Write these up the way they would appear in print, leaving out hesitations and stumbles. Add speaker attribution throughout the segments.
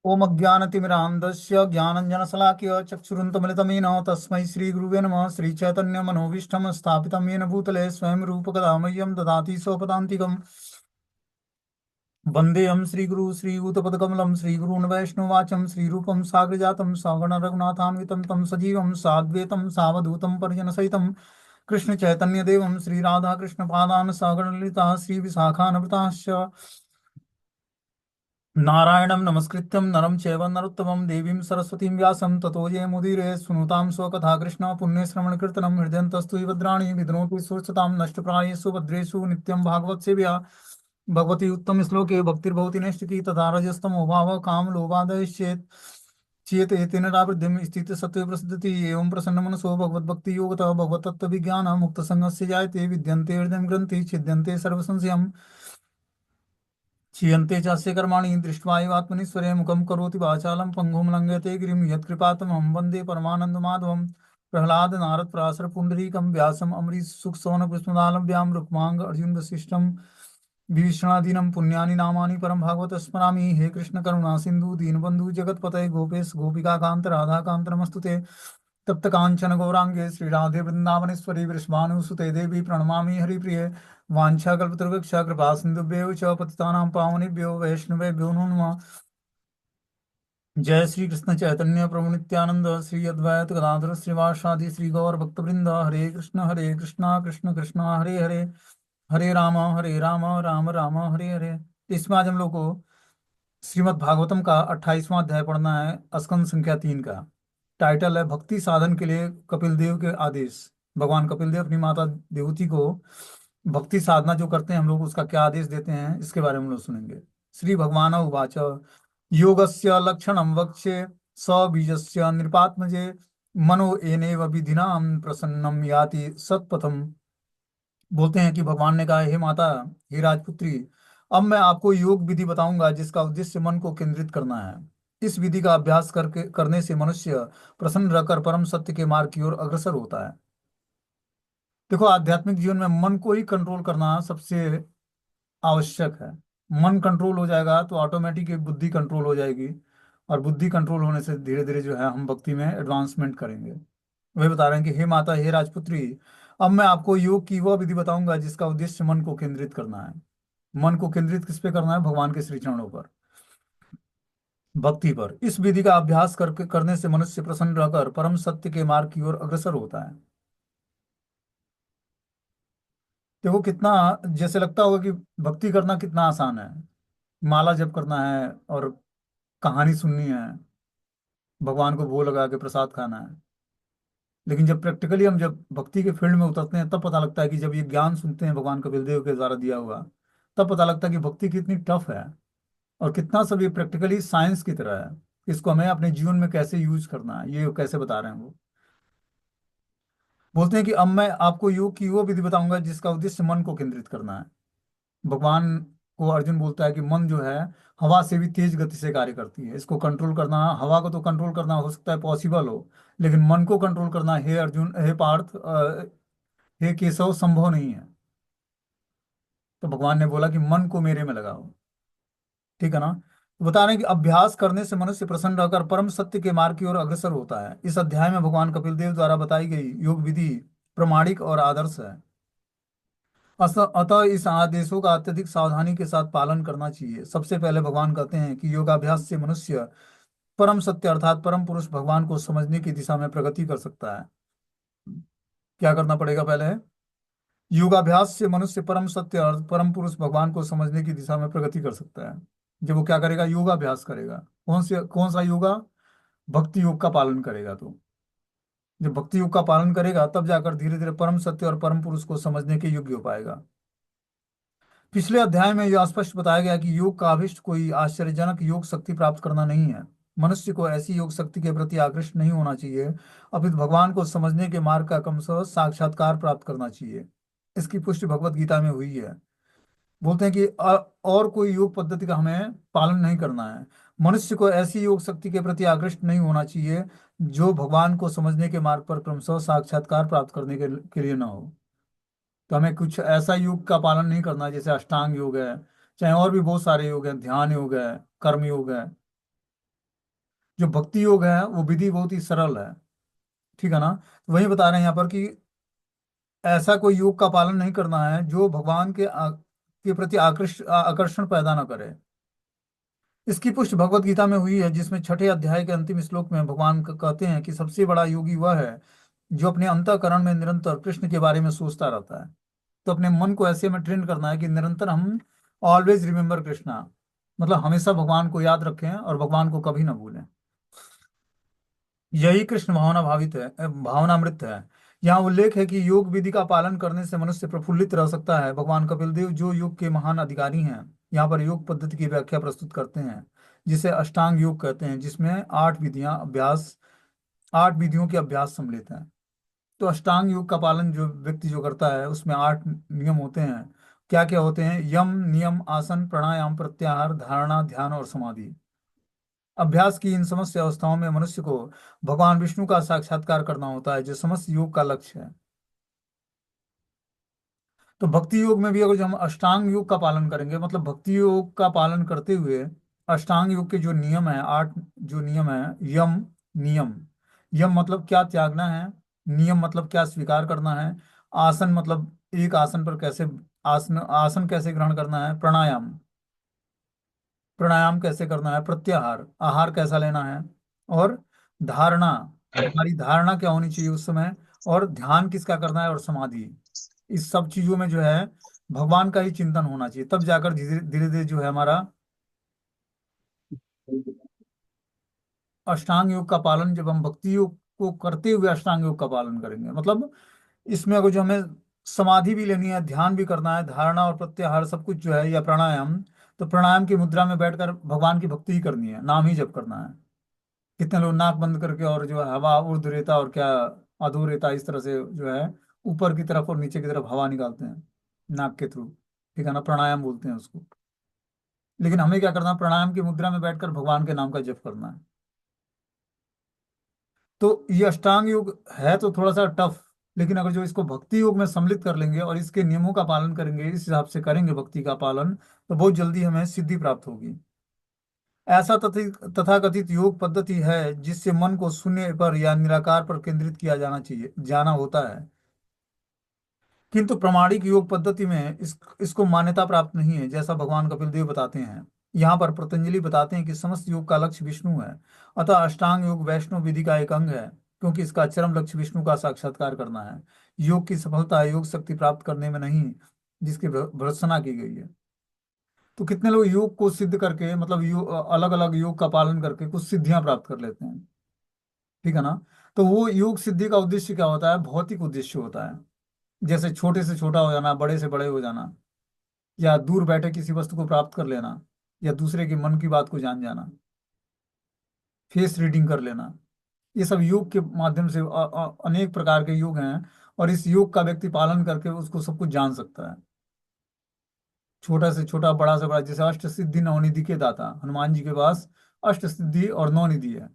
Speaker 1: ओम अज्ञानतिमिरान्धस्य ज्ञानञ्जनशलाकया चक्षुरुन्मिलितमेन तस्मै श्रीगुरुवे नमः। श्रीचैतन्यमनोभीष्टं स्थापितं येन भूतले स्वयं रूपकदा मह्यं ददाति स्वपदान्तिकम्। वन्देऽहं श्रीगुरु श्रीयुतपदकमलं श्रीगुरून् वैष्णवाचं श्रीरूपं साग्रजातं सगणरघुनाथान्वितं तं सजीवं साद्वैतं सावधूतं परिजनसहितं कृष्णचैतन्यदेवं श्रीराधाकृष्णपादान् सगणललिता श्रीविशाखान्विताश्च नारायणं नमस्कृत्यं नरं चैव नरोत्तमं देवीं सरस्वतीं व्यासं ततो जयमुदीरये सुनुतां स्वकथा कृष्ण पुण्यश्रवणकीर्तनं हृदयन्तस्तु भद्राणि विद्नोति सुरक्षतां नष्टप्रायेषु भद्रेषु नित्यं भागवत सेव्या भगवती उत्तम श्लोके भक्तिर्भवति नैष्टिकी तथा रजस्तमो भाव काम लोभादयश्चेत् चेत एतेन रावृद्धिं स्थित सत्त्वे प्रसिद्धति एवं प्रसन्नमनसो भगवद्भक्ति योगतः भगवतत्त्वविज्ञान मुक्तसंगस्य जायते विद्यन्ते हृदयं ग्रन्थि छिद्यन्ते सर्वसंशयम् क्षीयन्ते चास्य कर्माणि दृष्ट्वा एव आत्मनीश्वरे मुखं करोति वाचालं पङ्गुं लङ्घयते गिरिं यत्कृपातमहं वन्दे परमानन्दमाधवं प्रह्लाद नारद पराशर पुण्डरीकं व्यासम् अम्बरीश सुख शौनक विष्णुदानव्यां रुक्माङ्ग अर्जुन वसिष्ठं विभीषणादीनं पुण्यानि नामानि परं भागवत स्मरामि। हे कृष्ण करुणा सिन्धु दीनबन्धु जगत्पतये गोपेश गोपिकान्त राधाकान्त नमस्तुते। तप्त कांचन गौरांगे श्री राधे वृंदावनेश्वरी वृषभानुसुते देवी प्रणमामि हरिप्रिये। वाञ्छाकल्पतरुवृक्ष कृपा सिन्धुभ्यो च पतितानां पावनेभ्यो वैष्णवेभ्यो नमो नमः। जय श्री कृष्ण चैतन्य प्रभु नित्यानंद श्री अद्वैत गदाधर श्रीवासादि श्री गौर भक्तवृंद। हरे कृष्णा कृष्ण कृष्णा हरे हरे, हरे राम राम राम हरे हरे। इसमें आज हम लोग को श्रीमद् भागवतम का 28वां अध्याय पढ़ना है, स्कंद संख्या 3 का। टाइटल है भक्ति साधन के लिए कपिल देव के आदेश। भगवान कपिल देव अपनी माता देवती को भक्ति साधना जो करते हैं हम लोग उसका क्या आदेश देते हैं, इसके बारे में हम लोग सुनेंगे। श्री भगवान उवाच योगस्य लक्षणं वक्ष्ये स बीजस्य नृपात्मजे मनो एनेव विधिना प्रसन्नम याति सत्पथम। बोलते हैं कि भगवान ने कहा, हे माता, हे राजपुत्री, अब मैं आपको योग विधि बताऊंगा जिसका उद्देश्य मन को केंद्रित करना है। इस विधि का अभ्यास करके करने से मनुष्य प्रसन्न रहकर परम सत्य के मार्ग की ओर अग्रसर होता है। देखो, आध्यात्मिक जीवन में मन को ही कंट्रोल करना सबसे आवश्यक है। मन कंट्रोल हो जाएगा तो ऑटोमेटिक बुद्धि कंट्रोल हो जाएगी, और बुद्धि कंट्रोल होने से धीरे धीरे जो है हम भक्ति में एडवांसमेंट करेंगे। वही बता रहे हैं कि हे माता, हे राजपुत्री, अब मैं आपको योग की वह विधि बताऊंगा जिसका उद्देश्य मन को केंद्रित करना है। मन को केंद्रित किस पे करना है? भगवान के श्री चरणों पर, भक्ति पर। इस विधि का अभ्यास करके करने से मनुष्य प्रसन्न रहकर परम सत्य के मार्ग की ओर अग्रसर होता है। देखो कितना, जैसे लगता होगा कि भक्ति करना कितना आसान है, माला जप करना है और कहानी सुननी है, भगवान को भोग लगा के प्रसाद खाना है। लेकिन जब प्रैक्टिकली हम जब भक्ति के फील्ड में उतरते हैं तब पता लगता है कि जब ये ज्ञान सुनते हैं भगवान कपिल देव के द्वारा दिया हुआ, तब पता लगता है कि भक्ति कितनी टफ है और कितना सब ये प्रैक्टिकली साइंस की तरह है। इसको हमें अपने जीवन में कैसे यूज करना है, ये कैसे बता रहे हैं वो। बोलते हैं कि अब मैं आपको योग की वो विधि बताऊंगा जिसका उद्देश्य मन को केंद्रित करना है। भगवान को अर्जुन बोलता है कि मन जो है हवा से भी तेज गति से कार्य करती है, इसको कंट्रोल करना, हवा को तो कंट्रोल करना हो सकता है पॉसिबल हो, लेकिन मन को कंट्रोल करना, हे अर्जुन, हे पार्थ, हे केशव, संभव नहीं है। तो भगवान ने बोला कि मन को मेरे में लगाओ। ठीक है ना? तो बता रहे हैं कि अभ्यास करने से मनुष्य प्रसन्न रहकर परम सत्य के मार्ग की ओर अग्रसर होता है। इस अध्याय में भगवान कपिल देव द्वारा बताई गई योग विधि प्रमाणिक और आदर्श है। अतः इस आदेशों का अत्यधिक सावधानी के साथ पालन करना चाहिए। सबसे पहले भगवान कहते हैं कि योगाभ्यास से मनुष्य परम सत्य अर्थात परम पुरुष भगवान को समझने की दिशा में प्रगति कर सकता है। क्या करना पड़ेगा? पहले योगाभ्यास से मनुष्य परम सत्य और परम पुरुष भगवान को समझने की दिशा में प्रगति कर सकता है। जब वो क्या करेगा? योगाभ्यास करेगा। कौन सा योगा? भक्ति योग का पालन करेगा। तो जब भक्ति योग का पालन करेगा तब जाकर धीरे धीरे परम सत्य और परम पुरुष को समझने के योग्य हो पाएगा। पिछले अध्याय में यह स्पष्ट बताया गया कि योग का अभिष्ट कोई आश्चर्यजनक योग शक्ति प्राप्त करना नहीं है। मनुष्य को ऐसी योग शक्ति के प्रति आकृष्ट नहीं होना चाहिए, अपितु भगवान को समझने के मार्ग का क्रमशः साक्षात्कार प्राप्त करना चाहिए। इसकी पुष्टि भगवत गीता में हुई है। बोलते हैं कि और कोई योग पद्धति का हमें पालन नहीं करना है। मनुष्य को ऐसी योग शक्ति के प्रति आकृष्ट नहीं होना चाहिए जो भगवान को समझने के मार्ग पर क्रमशः साक्षात्कार प्राप्त करने के लिए न हो। तो हमें कुछ ऐसा योग का पालन नहीं करना जैसे अष्टांग योग है, चाहे और भी बहुत सारे योग हैं, ध्यान योग है, कर्म योग है। जो भक्ति योग है वो विधि बहुत ही सरल है। ठीक है ना। तो वही बता रहे हैं यहाँ पर कि ऐसा कोई योग का पालन नहीं करना है जो भगवान के प्रति आकर्षण पैदा ना करे। इसकी पुष्टि भगवत गीता में हुई है, जिसमें छठे अध्याय के अंतिम श्लोक में भगवान कहते हैं कि सबसे बड़ा योगी वह है जो अपने अंतःकरण में निरंतर कृष्ण के बारे में सोचता रहता है। तो अपने मन को ऐसे में ट्रेन करना है कि निरंतर हम ऑलवेज रिमेम्बर कृष्णा, मतलब हमेशा भगवान को याद रखें और भगवान को कभी ना भूलें। यही कृष्ण भावना भावित है, भावनामृत है। यहाँ उल्लेख है कि योग विधि का पालन करने से मनुष्य प्रफुल्लित रह सकता है। भगवान कपिल देव जो योग के महान अधिकारी हैं, यहाँ पर योग पद्धति की व्याख्या प्रस्तुत करते हैं, जिसे अष्टांग योग कहते हैं, जिसमें 8 विधियों के अभ्यास सम्मिलित हैं। तो अष्टांग योग का पालन जो व्यक्ति जो करता है उसमें 8 नियम होते हैं। क्या क्या होते हैं? यम, नियम, आसन, प्राणायाम, प्रत्याहार, धारणा, ध्यान और समाधि। अभ्यास की इन समस्त अवस्थाओं में मनुष्य को भगवान विष्णु का साक्षात्कार करना होता है, जो समस्त योग का लक्ष्य है। तो भक्ति योग में भी अगर जो हम अष्टांग योग का पालन करेंगे, मतलब भक्ति योग का पालन करते हुए अष्टांग योग के जो नियम है, 8 जो नियम है, यम, नियम, यम मतलब क्या त्यागना है, नियम मतलब क्या स्वीकार करना है, आसन मतलब एक आसन पर कैसे आसन आसन कैसे ग्रहण करना है, प्राणायाम, प्राणायाम कैसे करना है, प्रत्याहार, आहार कैसा लेना है, और धारणा, हमारी धारणा क्या होनी चाहिए उस समय, और ध्यान किसका करना है, और समाधि। इस सब चीजों में जो है भगवान का ही चिंतन होना चाहिए, तब जाकर धीरे धीरे धीरे जो है हमारा अष्टांग योग का पालन, जब हम भक्ति योग को करते हुए अष्टांग योग का पालन करेंगे, मतलब इसमें अगर जो हमें समाधि भी लेनी है, ध्यान भी करना है, धारणा और प्रत्याहार सब कुछ जो है, या प्राणायाम, तो प्राणायाम की मुद्रा में बैठकर भगवान की भक्ति ही करनी है, नाम ही जप करना है। कितने लोग नाक बंद करके और जो है हवा ऊर्ध्व रेता और क्या अधो रेता इस तरह से जो है ऊपर की तरफ और नीचे की तरफ हवा निकालते हैं नाक के थ्रू। ठीक है ना, प्राणायाम बोलते हैं उसको। लेकिन हमें क्या करना है? प्राणायाम की मुद्रा में बैठकर भगवान के नाम का जप करना है। तो ये अष्टांग योग है तो थोड़ा सा टफ, लेकिन अगर जो इसको भक्ति योग में सम्मिलित कर लेंगे और इसके नियमों का पालन करेंगे, इस हिसाब से करेंगे भक्ति का पालन, तो बहुत जल्दी हमें सिद्धि प्राप्त होगी। ऐसा तथाकथित योग पद्धति है जिससे मन को शून्य पर या निराकार पर केंद्रित किया जाना होता है। किंतु प्रामाणिक योग पद्धति में इसको मान्यता प्राप्त नहीं है, जैसा भगवान कपिल देव बताते हैं। यहाँ पर पतंजलि बताते हैं कि समस्त योग का लक्ष्य विष्णु है। अतः अष्टांग योग वैष्णव विधि का एक अंग है, क्योंकि इसका चरम लक्ष्य विष्णु का साक्षात्कार करना है। योग की सफलता योग शक्ति प्राप्त करने में नहीं, जिसकी भर्त्सना की गई है। तो कितने लोग योग को सिद्ध करके, मतलब अलग अलग योग का पालन करके कुछ सिद्धियां प्राप्त कर लेते हैं। ठीक है ना। तो वो योग सिद्धि का उद्देश्य क्या होता है? भौतिक उद्देश्य होता है, जैसे छोटे से छोटा हो जाना, बड़े से बड़े हो जाना, या दूर बैठे किसी वस्तु को प्राप्त कर लेना, या दूसरे के मन की बात को जान जाना, फेस रीडिंग कर लेना। ये सब योग के माध्यम से अनेक प्रकार के योग हैं, और इस योग का व्यक्ति पालन करके उसको सब कुछ जान सकता है। छोटा से छोटा, बड़ा से बड़ा, जैसे अष्ट सिद्धि नवनिधि के दाता हनुमान जी के पास अष्ट सिद्धि और 9 निधि है,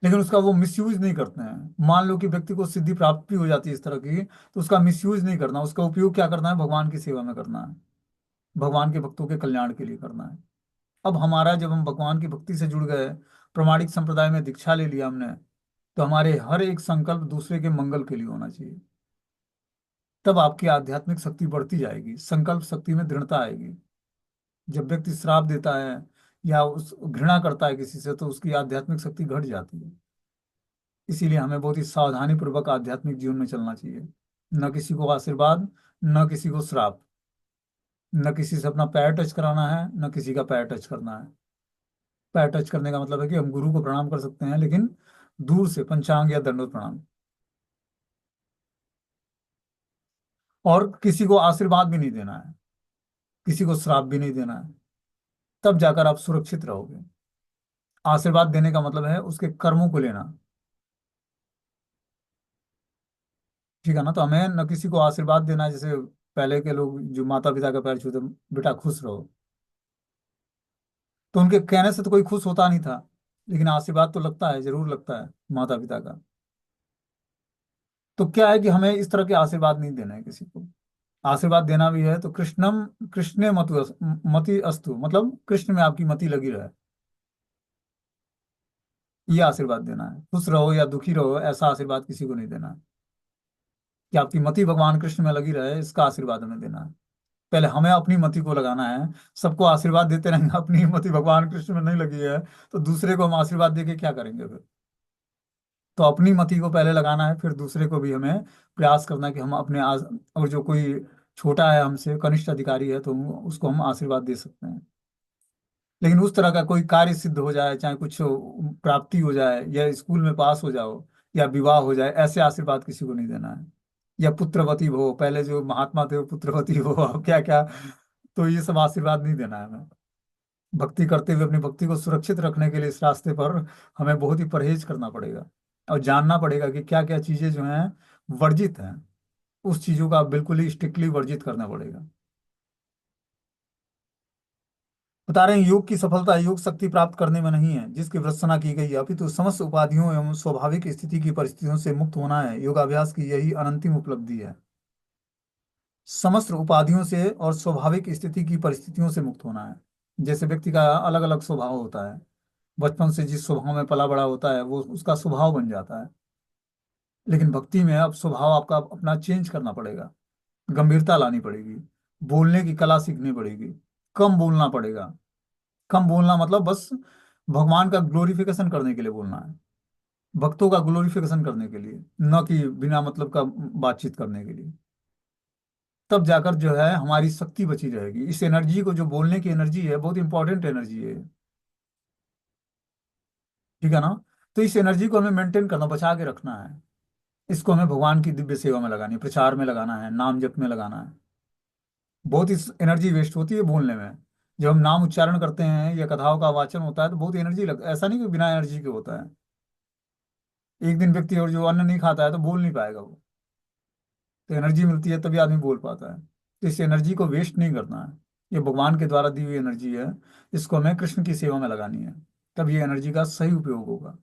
Speaker 1: लेकिन उसका वो मिसयूज नहीं करते हैं। मान लो कि व्यक्ति को सिद्धि प्राप्त भी हो जाती है इस तरह की, तो उसका मिसयूज नहीं करना, उसका उपयोग क्या करना है? भगवान की सेवा में करना है, भगवान के भक्तों के कल्याण के लिए करना है। अब हमारा जब हम भगवान की भक्ति से जुड़ गए, प्रमाणिक संप्रदाय में दीक्षा ले लिया हमने, तो हमारे हर एक संकल्प दूसरे के मंगल के लिए होना चाहिए। तब आपकी आध्यात्मिक शक्ति बढ़ती जाएगी, संकल्प शक्ति में दृढ़ता आएगी। जब व्यक्ति श्राप देता है या उस घृणा करता है किसी से, तो उसकी आध्यात्मिक शक्ति घट जाती है। इसीलिए हमें बहुत ही सावधानी पूर्वक आध्यात्मिक जीवन में चलना चाहिए। न किसी को आशीर्वाद, न किसी को श्राप, न किसी से अपना पैर टच कराना है, न किसी का पैर टच करना है। पैर टच करने का मतलब है कि हम गुरु को प्रणाम कर सकते हैं, लेकिन दूर से पंचांग या दंडोत प्रणाम। और किसी को आशीर्वाद भी नहीं देना है, किसी को श्राप भी नहीं देना है। तब जाकर आप सुरक्षित रहोगे। आशीर्वाद देने का मतलब है उसके कर्मों को लेना। ठीक है ना। तो हमें न किसी को आशीर्वाद देना है, जैसे पहले के लोग जो माता पिता का पैर छूते, बेटा खुश रहो, तो उनके कहने से तो कोई खुश होता नहीं था, लेकिन आशीर्वाद तो लगता है, जरूर लगता है माता पिता का। तो क्या है कि हमें इस तरह के आशीर्वाद नहीं देना है किसी को। आशीर्वाद देना भी है तो कृष्णम कृष्णे मति अस्तु, मतलब कृष्ण में आपकी मति लगी रहे। ये आशीर्वाद देना है। खुश रहो या दुखी रहो, ऐसा आशीर्वाद किसी को नहीं देना है। कि आपकी मति भगवान कृष्ण में लगी रहे, इसका आशीर्वाद हमें देना है। पहले हमें अपनी मति को लगाना है। सबको आशीर्वाद देते रहेंगे, अपनी मति भगवान कृष्ण में नहीं लगी है, तो दूसरे को हम आशीर्वाद देके क्या करेंगे फिर? तो अपनी मति को पहले लगाना है, फिर दूसरे को भी हमें प्रयास करना है कि हम अपने और जो कोई छोटा है, हमसे कनिष्ठ अधिकारी है, तो उसको हम आशीर्वाद दे सकते हैं। लेकिन उस तरह का कोई कार्य सिद्ध हो जाए, चाहे कुछ प्राप्ति हो जाए, या स्कूल में पास हो जाओ, या विवाह हो जाए, ऐसे आशीर्वाद किसी को नहीं देना है। या पुत्रवती हो, पहले जो महात्मा थे वो पुत्रवती हो, अब क्या क्या। तो ये सब आशीर्वाद नहीं देना है हमें। भक्ति करते हुए अपनी भक्ति को सुरक्षित रखने के लिए इस रास्ते पर हमें बहुत ही परहेज करना पड़ेगा। और जानना पड़ेगा कि क्या क्या चीजें जो हैं वर्जित हैं, उस चीजों का बिल्कुल ही स्ट्रिक्टली वर्जित करना पड़ेगा। बता रहे हैं, योग की सफलता योग शक्ति प्राप्त करने में नहीं है जिसकी भर्त्सना की गई है, अपितु समस्त उपाधियों एवं स्वाभाविक स्थिति की परिस्थितियों से मुक्त होना है। योगाभ्यास की यही अनंतिम उपलब्धि है। समस्त उपाधियों से और स्वाभाविक स्थिति की परिस्थितियों से मुक्त होना है। जैसे व्यक्ति का अलग अलग स्वभाव होता है, बचपन से जिस स्वभाव में पला बड़ा होता है वो उसका स्वभाव बन जाता है। लेकिन भक्ति में अब स्वभाव आपका अपना चेंज करना पड़ेगा। गंभीरता लानी पड़ेगी। बोलने की कला सीखनी पड़ेगी। कम बोलना पड़ेगा। कम बोलना मतलब बस भगवान का ग्लोरिफिकेशन करने के लिए बोलना है। भक्तों का ग्लोरिफिकेशन करने के लिए, न कि बिना मतलब का बातचीत करने के लिए। तब जाकर जो है हमारी शक्ति बची रहेगी। इस एनर्जी को, जो बोलने की एनर्जी है, बहुत इंपॉर्टेंट एनर्जी है। ठीक है ना? तो इस एनर्जी को हमें मेंटेन करना, बचा के रखना है। इसको हमें भगवान की दिव्य सेवा में लगानी है, प्रचार में लगाना है, नाम जप में लगाना है। बहुत ही एनर्जी वेस्ट होती है बोलने में। जब हम नाम उच्चारण करते हैं या कथाओं का वाचन होता है तो बहुत एनर्जी लगता है, ऐसा नहीं कि बिना एनर्जी के होता है। एक दिन व्यक्ति और जो अन्न नहीं खाता है तो बोल नहीं पाएगा वो। तो एनर्जी मिलती है तभी आदमी बोल पाता है। तो इस एनर्जी को वेस्ट नहीं करना है। ये भगवान के द्वारा दी हुई एनर्जी है। इसको हमें कृष्ण की सेवा में लगानी है। तब ये एनर्जी का सही उपयोग होगा।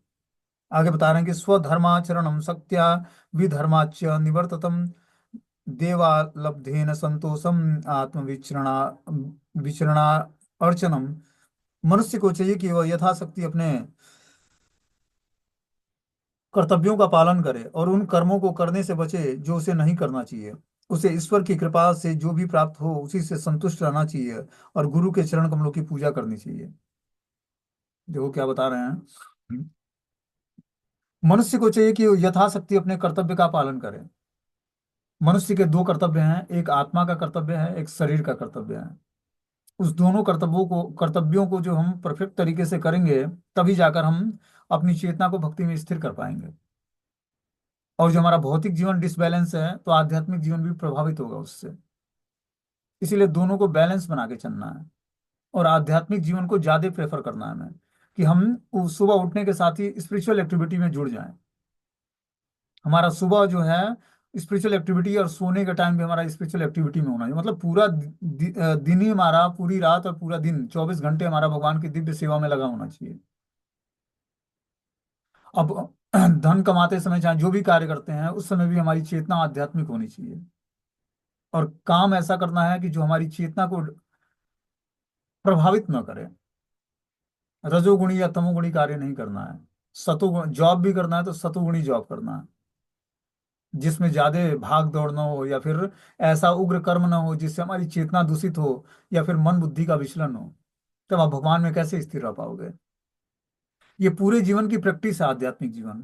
Speaker 1: आगे बता रहे हैं कि स्वधर्माचरणम शक्त्या विधर्माच निवर्ततम देवालब्धेन संतोषम आत्मविचरणा विचरणा अर्चनम। मनुष्य को चाहिए कि वह यथाशक्ति अपने कर्तव्यों का पालन करे और उन कर्मों को करने से बचे जो उसे नहीं करना चाहिए। उसे ईश्वर की कृपा से जो भी प्राप्त हो उसी से संतुष्ट रहना चाहिए, और गुरु के चरण कमलों की पूजा करनी चाहिए। देखो क्या बता रहे हैं। मनुष्य को चाहिए कि वो यथाशक्ति अपने कर्तव्य का पालन करे। मनुष्य के दो कर्तव्य हैं, एक आत्मा का कर्तव्य है, एक शरीर का कर्तव्य है। उस दोनों कर्तव्यों को जो हम परफेक्ट तरीके से करेंगे, तभी जाकर हम अपनी चेतना को भक्ति में स्थिर कर पाएंगे। और जो हमारा भौतिक जीवन डिसबैलेंस है तो आध्यात्मिक जीवन भी प्रभावित होगा उससे। इसीलिए दोनों को बैलेंस बना के चलना है। और आध्यात्मिक जीवन को ज्यादा प्रेफर करना है हमें, कि हम सुबह उठने के साथ ही स्पिरिचुअल एक्टिविटी में जुड़ जाएं। हमारा सुबह जो है स्पिरिचुअल एक्टिविटी, और सोने का टाइम भी हमारा स्पिरिचुअल एक्टिविटी में होना चाहिए। मतलब पूरा दिन ही हमारा, पूरी रात और पूरा दिन 24 घंटे हमारा भगवान की दिव्य सेवा में लगा होना चाहिए। अब धन कमाते समय चाहे जो भी कार्य करते हैं उस समय भी हमारी चेतना आध्यात्मिक होनी चाहिए। और काम ऐसा करना है कि जो हमारी चेतना को प्रभावित न करे। रजोगुणी या तमोगुणी कार्य नहीं करना है। सतोगुण जॉब भी करना है तो सतोगुणी जॉब करना है, जिसमें ज्यादा भाग दौड़ ना हो, या फिर ऐसा उग्र कर्म ना हो जिससे हमारी चेतना दूषित हो, या फिर मन बुद्धि का विचलन हो। तब आप भगवान में कैसे स्थिर रह पाओगे? ये पूरे जीवन की प्रैक्टिस है, आध्यात्मिक जीवन।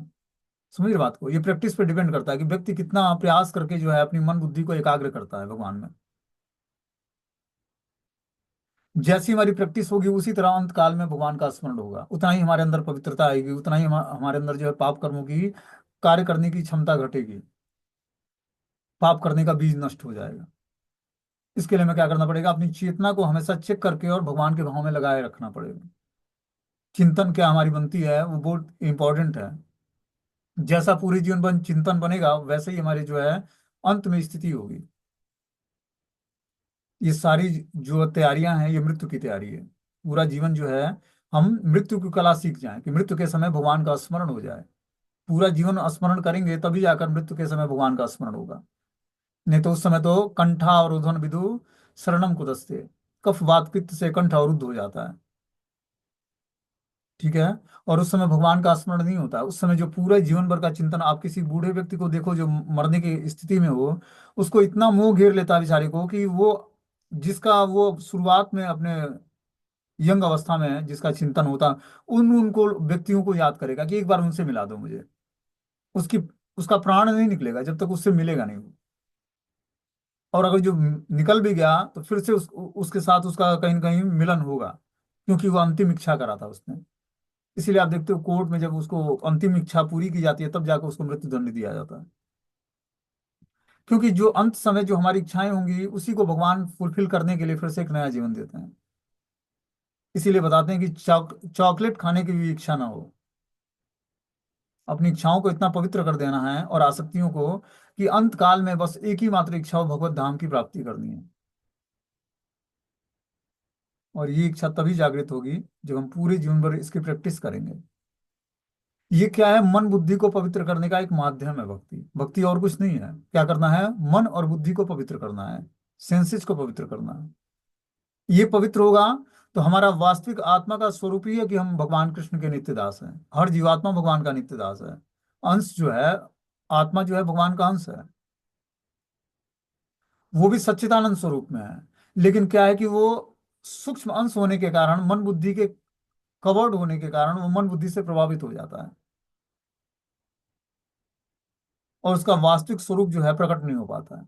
Speaker 1: समझ रहे बात को? ये प्रैक्टिस पे डिपेंड करता है कि व्यक्ति कितना प्रयास करके जो है अपनी मन बुद्धि को एकाग्र करता है भगवान में। जैसी हमारी प्रैक्टिस होगी उसी तरह अंत काल में भगवान का स्मरण होगा, उतना ही हमारे अंदर पवित्रता आएगी, उतना ही हमारे अंदर जो है पाप कर्मों की कार्य करने की क्षमता घटेगी। पाप करने का बीज नष्ट हो जाएगा। इसके लिए हमें क्या करना पड़ेगा? अपनी चेतना को हमेशा चेक करके और भगवान के भाव में लगाए रखना पड़ेगा। चिंतन क्या हमारी बनती है वो बहुत इंपॉर्टेंट है। जैसा पूरे जीवन बन चिंतन बनेगा वैसे ही हमारी जो है अंत में स्थिति होगी। ये सारी जो तैयारियां हैं ये मृत्यु की तैयारी है। पूरा जीवन जो है हम मृत्यु की कला सीख जाएं, कि मृत्यु के समय भगवान का स्मरण हो जाए। पूरा जीवन स्मरण करेंगे तभी जाकर मृत्यु के समय भगवान का स्मरण होगा। नहीं तो उस समय तो कंठा और उधन विदु शरणम कुदस्ते, कफ वात पित्त से कंठ अवरुद्ध हो जाता है। ठीक है। और उस समय भगवान का स्मरण नहीं होता, उस समय जो पूरे जीवन भर का चिंतन, आप किसी बूढ़े व्यक्ति को देखो जो मरने की स्थिति में हो, उसको इतना मोह घेर लेता है बेचारे को कि वो, जिसका वो शुरुआत में अपने यंग अवस्था में जिसका चिंतन होता, उन उनको व्यक्तियों को याद करेगा कि एक बार उनसे मिला दो मुझे। उसकी, उसका प्राण नहीं निकलेगा जब तक उससे मिलेगा नहीं वो। और अगर जो निकल भी गया तो फिर से उसके साथ उसका कहीं न कहीं मिलन होगा, क्योंकि वो अंतिम इच्छा करा था उसने। इसीलिए आप देखते हो कोर्ट में जब उसको अंतिम इच्छा पूरी की जाती है तब जाकर उसको मृत्यु दंड दिया जाता है। क्योंकि जो अंत समय जो हमारी इच्छाएं होंगी उसी को भगवान फुलफिल करने के लिए फिर से एक नया जीवन देते हैं। इसीलिए बताते हैं कि चॉकलेट खाने की भी इच्छा ना हो। अपनी इच्छाओं को इतना पवित्र कर देना है और आसक्तियों को, कि अंत काल में बस एक ही मात्र इच्छा हो, भगवत धाम की प्राप्ति करनी है। और ये इच्छा तभी जागृत होगी जब हम पूरे जीवन भर इसकी प्रैक्टिस करेंगे। ये क्या है, मन बुद्धि को पवित्र करने का एक माध्यम है भक्ति। भक्ति और कुछ नहीं है। क्या करना है, मन और बुद्धि को पवित्र करना है, सेंसेस को पवित्र करना है। ये पवित्र होगा तो हमारा वास्तविक आत्मा का स्वरूप ही है कि हम भगवान कृष्ण के नित्य दास हैं। हर जीवात्मा भगवान का नित्य दास है। अंश जो है, आत्मा जो है भगवान का अंश है। वो भी सच्चिदानंद स्वरूप में है। लेकिन क्या है कि वो सूक्ष्म अंश होने के कारण, मन बुद्धि के कवर्ड होने के कारण, वो मन बुद्धि से प्रभावित हो जाता है और उसका वास्तविक स्वरूप जो है प्रकट नहीं हो पाता है।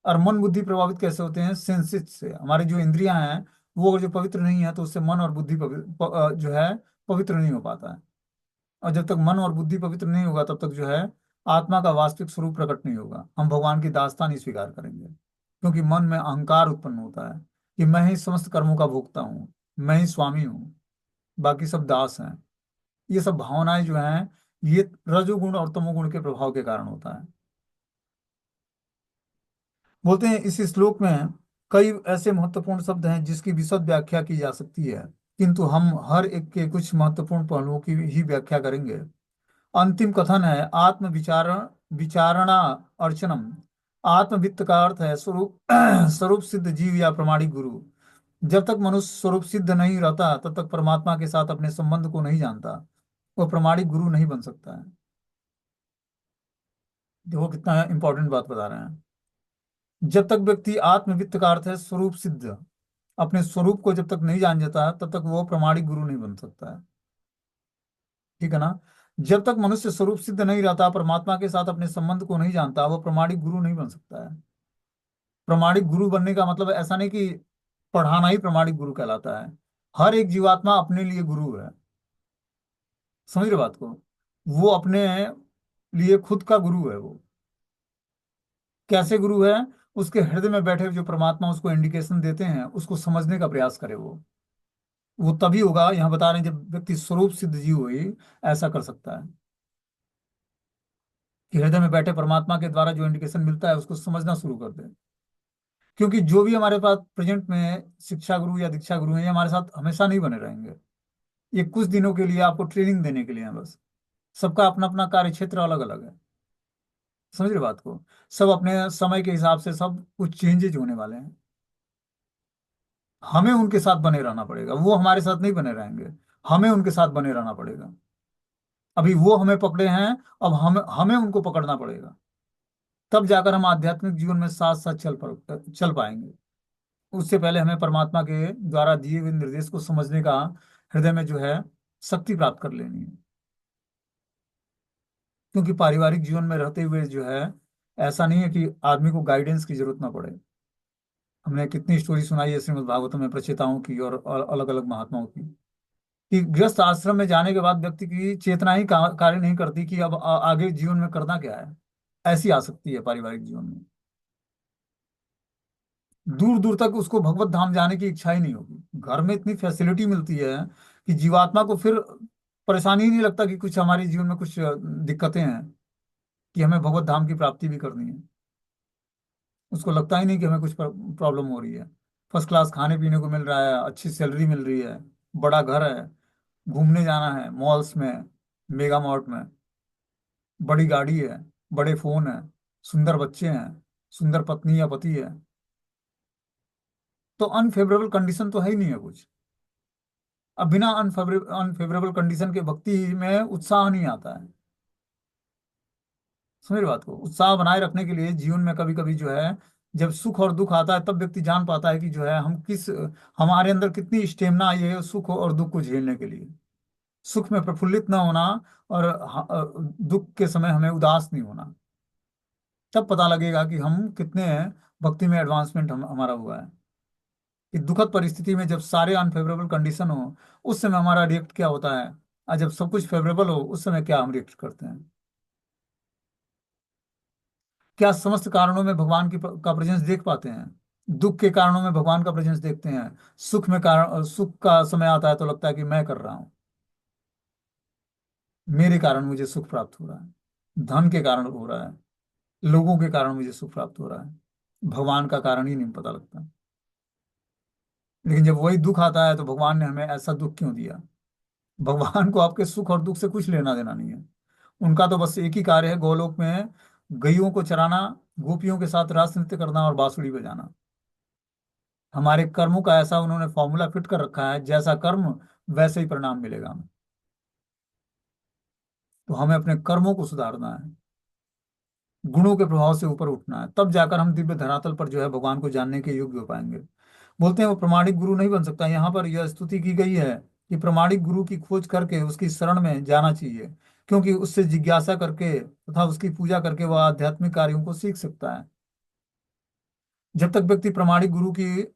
Speaker 1: और मन बुद्धि प्रभावित कैसे होते हैं, सेंसेस से। हमारी जो इंद्रियां हैं वो अगर जो पवित्र नहीं है तो उससे मन और बुद्धि जो है पवित्र नहीं हो पाता है। और जब तक मन और बुद्धि पवित्र नहीं होगा तब तक जो है आत्मा का वास्तविक स्वरूप प्रकट नहीं होगा। हम भगवान की दास्तां नहीं स्वीकार करेंगे, क्योंकि मन में अहंकार उत्पन्न होता है कि मैं ही समस्त कर्मों का भोगता हूँ, मैं ही स्वामी हूँ, बाकी सब दास हैं। ये सब भावनाएं जो हैं, ये रजोगुण और तमोगुण के प्रभाव के कारण होता है। बोलते हैं इस श्लोक में कई ऐसे महत्वपूर्ण शब्द हैं जिसकी विशद व्याख्या की जा सकती है, किंतु हम हर एक के कुछ महत्वपूर्ण पहलुओं की ही व्याख्या करेंगे। अंतिम कथन है आत्म विचारण, विचारणा अर्चनम। आत्मवित्त का अर्थ है स्वरूप स्वरूप सिद्ध जीव या प्रमाणिक गुरु। जब तक मनुष्य स्वरूप सिद्ध नहीं रहता तब तक परमात्मा के साथ अपने संबंध को नहीं जानता, वो प्रमाणिक गुरु नहीं बन सकता है। देखो कितना इंपॉर्टेंट बात बता रहे हैं। जब तक व्यक्ति आत्मवित्त का अर्थ है स्वरूप सिद्ध, अपने स्वरूप को जब तक नहीं जान जाता तब तक वो प्रमाणिक गुरु नहीं बन सकता है। ठीक है ना। जब तक मनुष्य स्वरूप सिद्ध नहीं रहता, परमात्मा के साथ अपने संबंध को नहीं जानता, वो प्रमाणिक गुरु नहीं बन सकता है। प्रमाणिक गुरु बनने का मतलब ऐसा नहीं कि पढ़ाना ही प्रमाणिक गुरु कहलाता है। हर एक जीवात्मा अपने लिए गुरु है। समझ रहे बात को। वो अपने लिए खुद का गुरु है वो। कैसे गुरु है, उसके हृदय में बैठे जो परमात्मा उसको इंडिकेशन देते हैं उसको समझने का प्रयास करे वो तभी होगा। यहाँ बता रहे हैं जब व्यक्ति स्वरूप सिद्ध जीव हुई ऐसा कर सकता है, कि हृदय में बैठे परमात्मा के द्वारा जो इंडिकेशन मिलता है उसको समझना शुरू कर दे। क्योंकि जो भी हमारे पास प्रेजेंट में शिक्षा गुरु या दीक्षा गुरु हैं, ये हमारे साथ हमेशा नहीं बने रहेंगे। ये कुछ दिनों के लिए आपको ट्रेनिंग देने के लिए है बस। सबका अपना अपना कार्य क्षेत्र अलग अलग है। समझ रहे बात को। सब अपने समय के हिसाब से सब कुछ चेंजेज होने वाले हैं। हमें उनके साथ बने रहना पड़ेगा, वो हमारे साथ नहीं बने रहेंगे। हमें उनके साथ बने रहना पड़ेगा। अभी वो हमें पकड़े हैं, अब हमें हमें उनको पकड़ना पड़ेगा। तब जाकर हम आध्यात्मिक जीवन में साथ साथ चल पाएंगे। उससे पहले हमें परमात्मा के द्वारा दिए हुए निर्देश को समझने का हृदय में जो है शक्ति प्राप्त कर लेनी है। क्योंकि पारिवारिक जीवन में रहते हुए जो है ऐसा नहीं है कि आदमी को गाइडेंस की जरूरत ना पड़े। हमने कितनी स्टोरी सुनाई है श्रीमद् भागवतम में प्रचेताओं की और अलग अलग महात्माओं की, कि गृहस्थ आश्रम में जाने के बाद व्यक्ति की चेतना ही कार्य नहीं करती कि अब आगे जीवन में करना क्या है। ऐसी आ सकती है पारिवारिक जीवन में। दूर दूर तक उसको भगवत धाम जाने की इच्छा ही नहीं होगी। घर में इतनी फैसिलिटी मिलती है कि जीवात्मा को फिर परेशानी ही नहीं लगता कि कुछ हमारे जीवन में कुछ दिक्कतें हैं, कि हमें भगवत धाम की प्राप्ति भी करनी है। उसको लगता ही नहीं कि हमें कुछ प्रॉब्लम हो रही है। फर्स्ट क्लास खाने पीने को मिल रहा है, अच्छी सैलरी मिल रही है, बड़ा घर है, घूमने जाना है मॉल्स में, मेगा मार्ट में, बड़ी गाड़ी है, बड़े फोन है, सुंदर बच्चे हैं, सुंदर पत्नी या पति है। तो अनफेवरेबल कंडीशन तो है ही नहीं है कुछ। अब बिना अनफेवरेबल कंडीशन के भक्ति में उत्साह नहीं आता है। समझ रहे बात को? उत्साह बनाए रखने के लिए जीवन में कभी कभी जो है, जब सुख और दुख आता है तब व्यक्ति जान पाता है कि जो है हम किस, हमारे अंदर कितनी स्टेमिना आई है सुख और दुख को झेलने के लिए। सुख में प्रफुल्लित न होना और दुख के समय हमें उदास नहीं होना। तब पता लगेगा कि हम कितने भक्ति में एडवांसमेंट हमारा हुआ है। कि दुखद परिस्थिति में जब सारे अनफेवरेबल कंडीशन हो, उस समय हमारा रिएक्ट क्या होता है, और जब सब कुछ फेवरेबल हो उस समय क्या हम रिएक्ट करते हैं। क्या समस्त कारणों में भगवान का प्रेजेंस देख पाते हैं? दुख के कारणों में भगवान का प्रेजेंस देखते हैं। सुख में कारण, सुख का समय आता है तो लगता है कि मैं कर रहा हूँ, मेरे कारण मुझे सुख प्राप्त हो रहा है, धन के कारण हो रहा है, लोगों के कारण मुझे सुख प्राप्त हो रहा है। भगवान का कारण ही नहीं पता लगता। लेकिन जब वही दुख आता है तो भगवान ने हमें ऐसा दुख क्यों दिया? भगवान को आपके सुख और दुख से कुछ लेना देना नहीं है। उनका तो बस एक ही कार्य है गोलोक में, गैयों को चराना, गोपियों के साथ रास नृत्य करना और बांसुरी बजाना। हमारे कर्मों का ऐसा उन्होंने फॉर्मूला फिट कर रखा है, जैसा कर्म वैसे ही परिणाम मिलेगा हमें। तो हमें अपने कर्मों को सुधारना है, गुणों के प्रभाव से ऊपर उठना है, तब जाकर हम दिव्य धरातल पर जो है भगवान को जानने के योग्य हो पाएंगे। बोलते हैं वो प्रमाणिक गुरु नहीं बन सकता। यहाँ पर यह स्तुति की गई है कि प्रमाणिक गुरु की खोज करके उसकी शरण में जाना चाहिए, क्योंकि उससे जिज्ञासा करके तथा उसकी पूजा करके वह आध्यात्मिक कार्यों को सीख सकता है। जब तक व्यक्ति प्रमाणिक गुरु की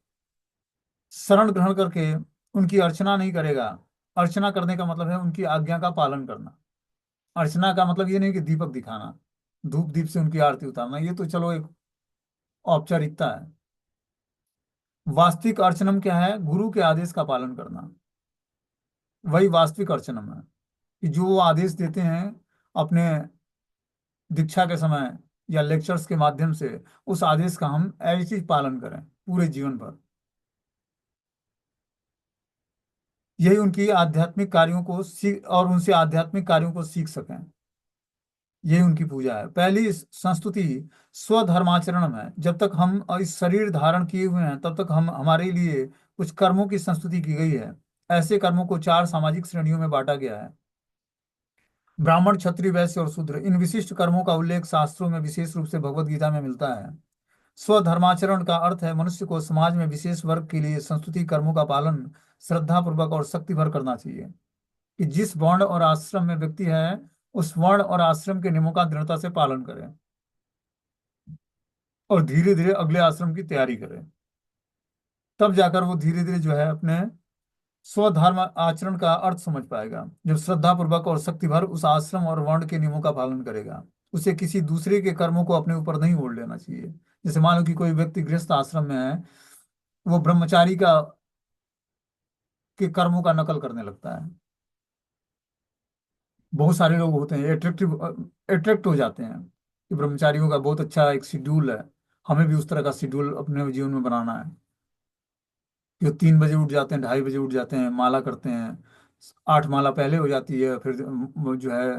Speaker 1: शरण ग्रहण करके उनकी अर्चना नहीं करेगा, अर्चना करने का मतलब है उनकी आज्ञा का पालन करना। अर्चना का मतलब ये नहीं कि दीपक दिखाना, धूप दीप से उनकी आरती उतारना, ये तो चलो एक औपचारिकता है। वास्तविक अर्चनम क्या है? गुरु के आदेश का पालन करना, वही वास्तविक अर्चनम है। कि जो वो आदेश देते हैं अपने दीक्षा के समय या लेक्चर्स के माध्यम से, उस आदेश का हम ऐसे ही पालन करें पूरे जीवन भर। यही उनकी आध्यात्मिक कार्यों को सीख, और उनसे आध्यात्मिक कार्यों को सीख सकें। यही उनकी पूजा है। पहली संस्तुति स्वधर्माचरण है। जब तक हम इस शरीर धारण किए हुए हैं तब तक हम, हमारे लिए कुछ कर्मों की संस्तुति की गई है। ऐसे कर्मों को चार सामाजिक श्रेणियों में बांटा गया है: ब्राह्मण, क्षत्रिय, वैश्य और शूद्र। इन विशिष्ट कर्मों का उल्लेख शास्त्रों में विशेष रूप से भगवत गीता में मिलता है। स्वधर्माचरण का अर्थ है मनुष्य को समाज में विशेष वर्ग के लिए संस्तुति कर्मों का पालन श्रद्धा पूर्वक और शक्ति भर करना चाहिए। कि जिस वर्ण और आश्रम में व्यक्ति है, उस वर्ण और आश्रम के नियमों का दृढ़ता से पालन करें और धीरे धीरे अगले आश्रम की तैयारी करें। तब जाकर वो धीरे धीरे जो है अपने स्वधर्म आचरण का अर्थ समझ पाएगा। जब श्रद्धा पूर्वक और शक्ति भर उस आश्रम और वर्ण के नियमों का पालन करेगा, उसे किसी दूसरे के कर्मों को अपने ऊपर नहीं ओढ़ लेना चाहिए। जैसे मान लो कि कोई व्यक्ति गृहस्थ आश्रम में है, वो ब्रह्मचारी का के कर्मों का नकल करने लगता है। बहुत सारे लोग होते हैं एट्रैक्टिव, अट्रैक्ट हो जाते हैं कि ब्रह्मचारियों का बहुत अच्छा एक शेड्यूल है, हमें भी उस तरह का शेड्यूल अपने जीवन में बनाना है। कि वो 3 बजे उठ जाते हैं, 2:30 बजे उठ जाते हैं, माला करते हैं। 8 माला पहले हो जाती है, फिर वो जो है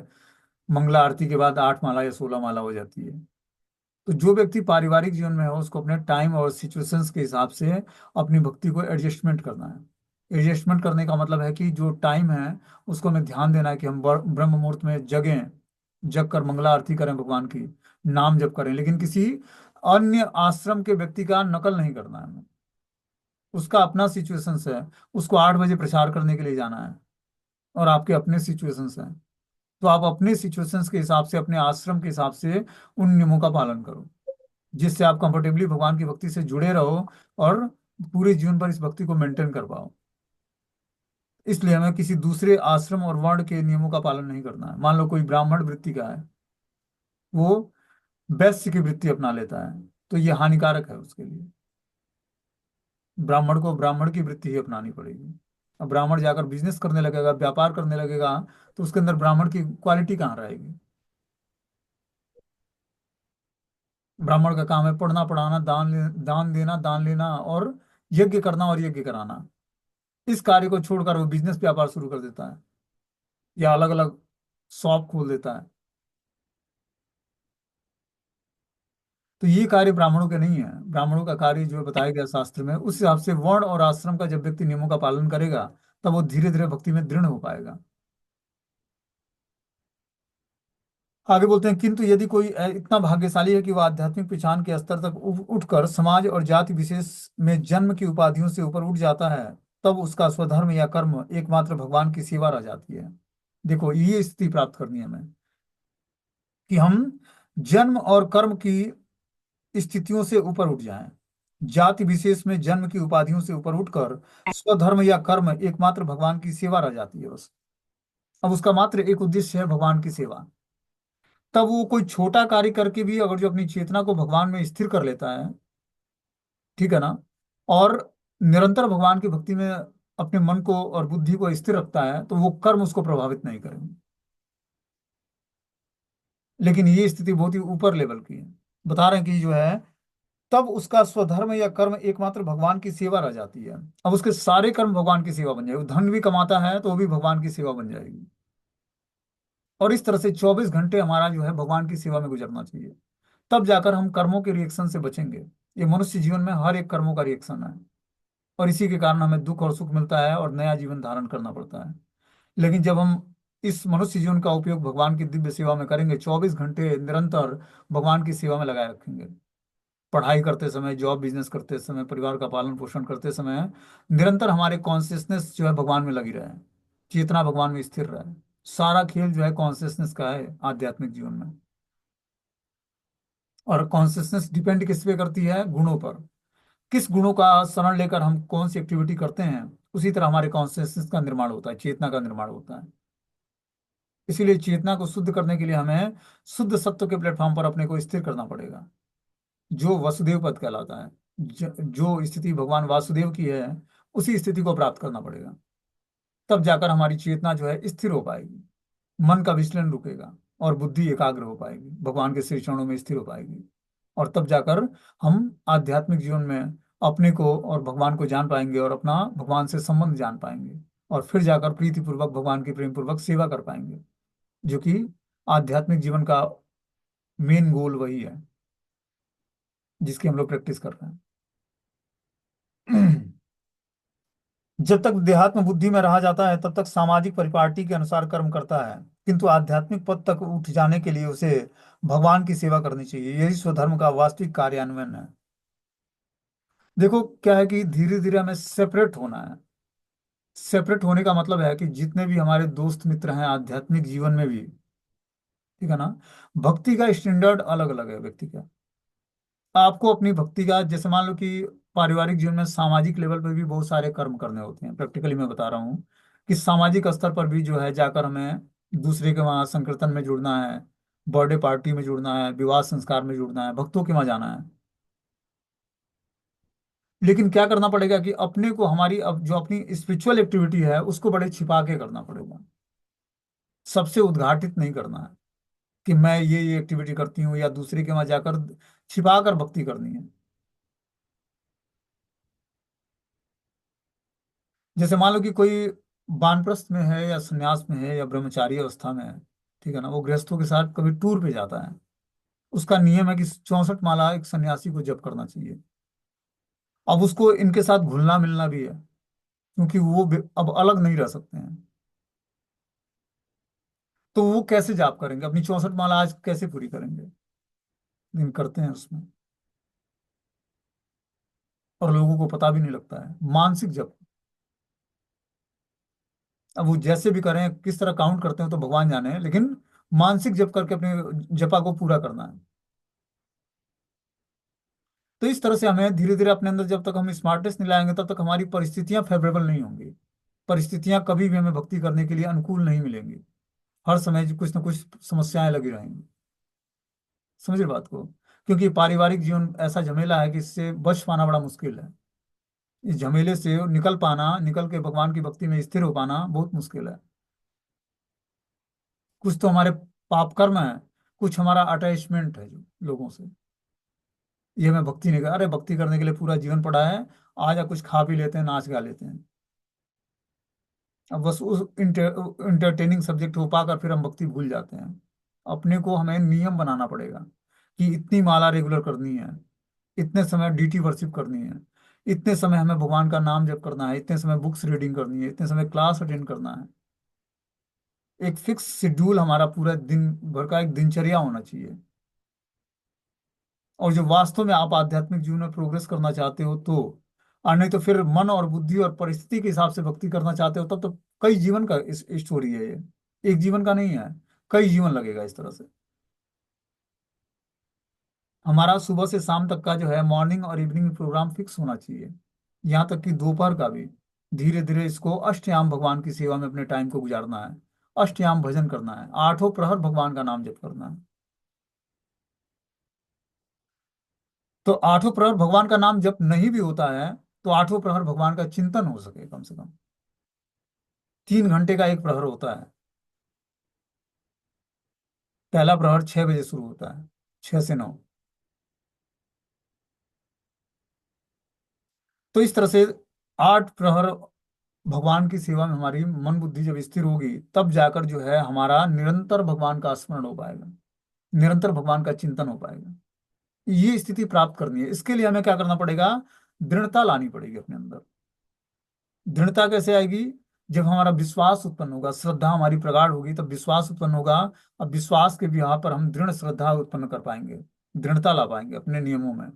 Speaker 1: मंगला आरती के बाद 8 माला या 16 माला हो जाती है। तो जो व्यक्ति पारिवारिक जीवन में है उसको अपने टाइम और सिचुएशंस के हिसाब से अपनी भक्ति को एडजस्टमेंट करना है। एडजस्टमेंट करने का मतलब है कि जो टाइम है उसको हमें ध्यान देना है कि हम ब्रह्म मुहूर्त में जगें, जग कर मंगला आरती करें भगवान की, नाम जप करें, लेकिन किसी अन्य आश्रम के व्यक्ति का नकल नहीं करना है हमें। उसका अपना सिचुएशंस है, उसको 8 बजे प्रचार करने के लिए जाना है, और आपके अपने सिचुएशंस हैं। तो आप अपने सिचुएशंस के हिसाब से, अपने आश्रम के हिसाब से उन नियमों का पालन करो, जिससे आप कंफर्टेबली भगवान की भक्ति से जुड़े रहो और पूरे जीवन भर इस भक्ति को मेंटेन कर पाओ। इसलिए हमें किसी दूसरे आश्रम और वर्ण के नियमों का पालन नहीं करना है। मान लो कोई ब्राह्मण वृत्ति का है, वो वैश्य की वृत्ति अपना लेता है, तो ये हानिकारक है उसके लिए। ब्राह्मण को ब्राह्मण की वृत्ति ही अपनानी पड़ेगी। अब ब्राह्मण जाकर बिजनेस करने लगेगा, व्यापार करने लगेगा, तो उसके अंदर ब्राह्मण की क्वालिटी कहाँ रहेगी? ब्राह्मण का काम है पढ़ना पढ़ाना, दान देना, दान लेना, और यज्ञ करना और यज्ञ कराना। इस कार्य को छोड़कर वो बिजनेस व्यापार शुरू कर देता है या अलग अलग शॉप खोल देता है। तो ये कार्य ब्राह्मणों के नहीं है। ब्राह्मणों का कार्य जो बताया गया शास्त्र में, उस हिसाब से वर्ण और आश्रम का जब व्यक्ति नियमों का पालन करेगा, तब वो धीरे धीरे भक्ति में दृढ़ हो पाएगा। आगे बोलते हैं, किंतु यदि कोई इतना भाग्यशाली है कि वह आध्यात्मिक पहचान के स्तर तक उठकर समाज और जाति विशेष में जन्म की उपाधियों से ऊपर उठ जाता है, तब उसका स्वधर्म या कर्म एकमात्र भगवान की सेवा रह जाती है। देखो, ये स्थिति प्राप्त करनी है हमें, कि हम जन्म और कर्म की स्थितियों से ऊपर उठ जाएं, जाति विशेष में जन्म की उपाधियों से ऊपर उठकर स्वधर्म या कर्म एकमात्र भगवान की सेवा रह जाती है बस। अब उसका मात्र एक उद्देश्य है, भगवान की सेवा। तब वो कोई छोटा कार्य करके भी अगर जो अपनी चेतना को भगवान में स्थिर कर लेता है, ठीक है ना, और निरंतर भगवान की भक्ति में अपने मन को और बुद्धि को स्थिर रखता है, तो वो कर्म उसको प्रभावित नहीं करेंगे। लेकिन ये स्थिति बहुत ही ऊपर लेवल की है। बता रहे हैं कि जो है, तब उसका स्वधर्म या कर्म एकमात्र भगवान की सेवा रह जाती है। अब उसके सारे कर्म भगवान की सेवा बन जाएगी। धन भी कमाता है तो वो भी भगवान की सेवा बन जाएगी। और इस तरह से 24 घंटे हमारा जो है भगवान की सेवा में गुजरना चाहिए। तब जाकर हम कर्मों के रिएक्शन से बचेंगे। ये मनुष्य जीवन में हर एक कर्मों का रिएक्शन है, और इसी के कारण हमें दुख और सुख मिलता है और नया जीवन धारण करना पड़ता है। लेकिन जब हम इस मनुष्य जीवन का उपयोग भगवान की दिव्य सेवा में करेंगे, 24 घंटे निरंतर भगवान की सेवा में लगाए रखेंगे, पढ़ाई करते समय, जॉब बिजनेस करते समय, परिवार का पालन पोषण करते समय, निरंतर हमारे कॉन्शियसनेस जो है भगवान में लगी रहे, चेतना भगवान में स्थिर रहे। सारा खेल जो है कॉन्शियसनेस का है आध्यात्मिक जीवन में। और कॉन्शियसनेस डिपेंड किस पे करती है? गुणों पर। किस गुणों का शरण लेकर हम कौन सी एक्टिविटी करते हैं, उसी तरह हमारे कॉन्शियसनेस का निर्माण होता है, चेतना का निर्माण होता है। इसीलिए चेतना को शुद्ध करने के लिए हमें शुद्ध सत्व के प्लेटफॉर्म पर अपने को स्थिर करना पड़ेगा, जो वसुदेव पद कहलाता है। जो स्थिति भगवान वासुदेव की है, उसी स्थिति को प्राप्त करना पड़ेगा। तब जाकर हमारी चेतना जो है स्थिर हो पाएगी, मन का विचलन रुकेगा, और बुद्धि एकाग्र हो पाएगी, भगवान के श्री चरणों में स्थिर हो पाएगी। और तब जाकर हम आध्यात्मिक जीवन में अपने को और भगवान को जान पाएंगे, और अपना भगवान से संबंध जान पाएंगे, और फिर जाकर प्रीतिपूर्वक भगवान की प्रेम पूर्वक सेवा कर पाएंगे, जो कि आध्यात्मिक जीवन का मेन गोल वही है, जिसकी हम लोग प्रैक्टिस कर रहे हैं। जब तक देहात्म बुद्धि में रहा जाता है, तब तक सामाजिक परिपाटी के अनुसार कर्म करता है, किंतु आध्यात्मिक पद तक उठ जाने के लिए उसे भगवान की सेवा करनी चाहिए। यही स्वधर्म का वास्तविक कार्यान्वयन है। देखो क्या है कि धीरे धीरे हमें सेपरेट होना है। सेपरेट होने का मतलब है कि जितने भी हमारे दोस्त मित्र हैं आध्यात्मिक जीवन में भी, ठीक है ना, भक्ति का स्टैंडर्ड अलग अलग है व्यक्ति का। आपको अपनी भक्ति का, जैसे मान लो कि पारिवारिक जीवन में सामाजिक लेवल पे भी बहुत सारे कर्म करने होते हैं। प्रैक्टिकली मैं बता रहा हूँ कि सामाजिक स्तर पर भी जो है जाकर हमें दूसरे के वहाँ संकीर्तन में जुड़ना है, बर्थडे पार्टी में जुड़ना है, विवाह संस्कार में जुड़ना है, भक्तों के वहाँ जाना है। लेकिन क्या करना पड़ेगा कि अपने को, हमारी अब जो अपनी स्पिरिचुअल एक्टिविटी है उसको बड़े छिपा के करना पड़ेगा, सबसे उद्घाटित नहीं करना है कि मैं ये एक्टिविटी करती हूँ, या दूसरे के वहाँ जाकर छिपा कर भक्ति करनी है। जैसे मान लो कि कोई वानप्रस्थ में है, या संन्यास में है, या ब्रह्मचारी अवस्था में है, ठीक है ना, वो गृहस्थों के साथ कभी टूर पे जाता है। उसका नियम है कि 64 माला एक सन्यासी को जप करना चाहिए। अब उसको इनके साथ घुलना मिलना भी है, क्योंकि वो अब अलग नहीं रह सकते हैं। तो वो कैसे जाप करेंगे? अपनी 64 माला आज कैसे पूरी करेंगे? लेकिन करते हैं उसमें, और लोगों को पता भी नहीं लगता है। मानसिक जप, अब वो जैसे भी करें, किस तरह काउंट करते हैं तो भगवान जाने, लेकिन मानसिक जप करके अपने जपा को पूरा करना है। तो इस तरह से हमें धीरे धीरे अपने अंदर, जब तक हम स्मार्टनेस नहीं लाएंगे, तब तक हमारी परिस्थितियां फेवरेबल नहीं होंगी। परिस्थितियां कभी भी हमें भक्ति करने के लिए अनुकूल नहीं मिलेंगी। हर समय कुछ ना कुछ समस्याएं लगी रहेंगी। समझिए बात को। क्योंकि पारिवारिक जीवन ऐसा झमेला है कि इससे बच पाना बड़ा मुश्किल है। इस झमेले से निकल पाना, निकल के भगवान की भक्ति में स्थिर हो पाना बहुत मुश्किल है। कुछ तो हमारे पाप कर्म है, कुछ हमारा अटैचमेंट है जो लोगों से। ये मैं भक्ति नहीं कर, अरे भक्ति करने के लिए पूरा जीवन पड़ा है, आज या कुछ खा पी लेते हैं, नाच गा लेते हैं। अब बस उस इंटरटेनिंग सब्जेक्ट हो पाकर फिर हम भक्ति भूल जाते हैं। अपने को हमें नियम बनाना पड़ेगा कि इतनी माला रेगुलर करनी है, इतने समय डीटी वर्शिप करनी है, इतने समय हमें भगवान का नाम जप करना है, इतने समय बुक्स रीडिंग करनी है, इतने समय क्लास अटेंड करना है। एक फिक्स शेड्यूल हमारा पूरा दिन भर का एक दिनचर्या होना चाहिए। और जो वास्तव में आप आध्यात्मिक जीवन में प्रोग्रेस करना चाहते हो तो, और नहीं तो फिर मन और बुद्धि और परिस्थिति के हिसाब से भक्ति करना चाहते हो, तब तो कई जीवन का इस स्टोरी है ये, एक जीवन का नहीं है, कई जीवन लगेगा इस तरह से। हमारा सुबह से शाम तक का जो है मॉर्निंग और इवनिंग प्रोग्राम फिक्स होना चाहिए, यहाँ तक कि दोपहर का भी। धीरे धीरे इसको अष्टयाम भगवान की सेवा में अपने टाइम को गुजारना है, अष्टयाम भजन करना है, आठों प्रहर भगवान का नाम जप करना है। तो आठों प्रहर भगवान का नाम जप नहीं भी होता है, तो आठों प्रहर भगवान का चिंतन हो सके कम से कम। 3 घंटे का एक प्रहर होता है। पहला प्रहर 6 बजे शुरू होता है, 6 से 9। तो इस तरह से 8 प्रहर भगवान की सेवा में हमारी मन बुद्धि जब स्थिर होगी, तब जाकर जो है हमारा निरंतर भगवान का स्मरण हो पाएगा, निरंतर भगवान का चिंतन हो पाएगा। ये स्थिति प्राप्त करनी है, इसके लिए हमें क्या करना पड़ेगा? दृढ़ता लानी पड़ेगी अपने अंदर। दृढ़ता कैसे आएगी? जब हमारा विश्वास उत्पन्न होगा, श्रद्धा हमारी प्रगाढ़ होगी, तब विश्वास उत्पन्न होगा। अब विश्वास के बिहार पर हम दृढ़ श्रद्धा उत्पन्न कर पाएंगे, दृढ़ता ला पाएंगे अपने नियमों में।